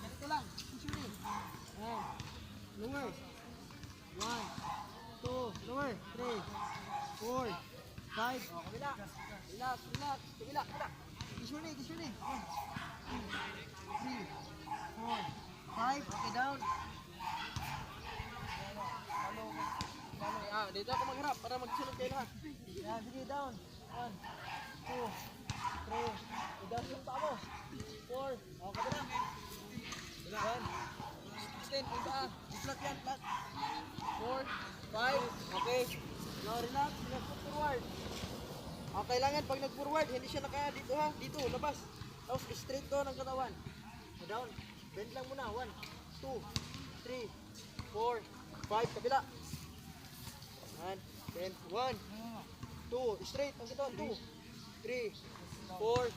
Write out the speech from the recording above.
Ganito lang. Push your knee. Ayan. Lower. 1, 2, lower. 3, 4, 5. Oh, kabila. Relax, relax. Kabila, kabila. Kiss your knee, kiss your knee. 1, 2, 3, 4, 5. Okay, down. Dito ako magharap para magsunod kayo lahat. Yan, sige, down. 1, 2, 3. Down yung paa mo. 4. O, kabila. 1. Extend ang paa. Flat yan, flat. 4, 5. Okay. Now, relax. Relax mo forward. Okay lang yan. Pag nag-forward, hindi siya naka dito ha. Dito, labas. Tapos straight to ng katawan. Down. Bend lang muna. 1, 2, 3, 4, 5. Kabila. And then 1, 2, straight ang katawan. 2, 3, 4,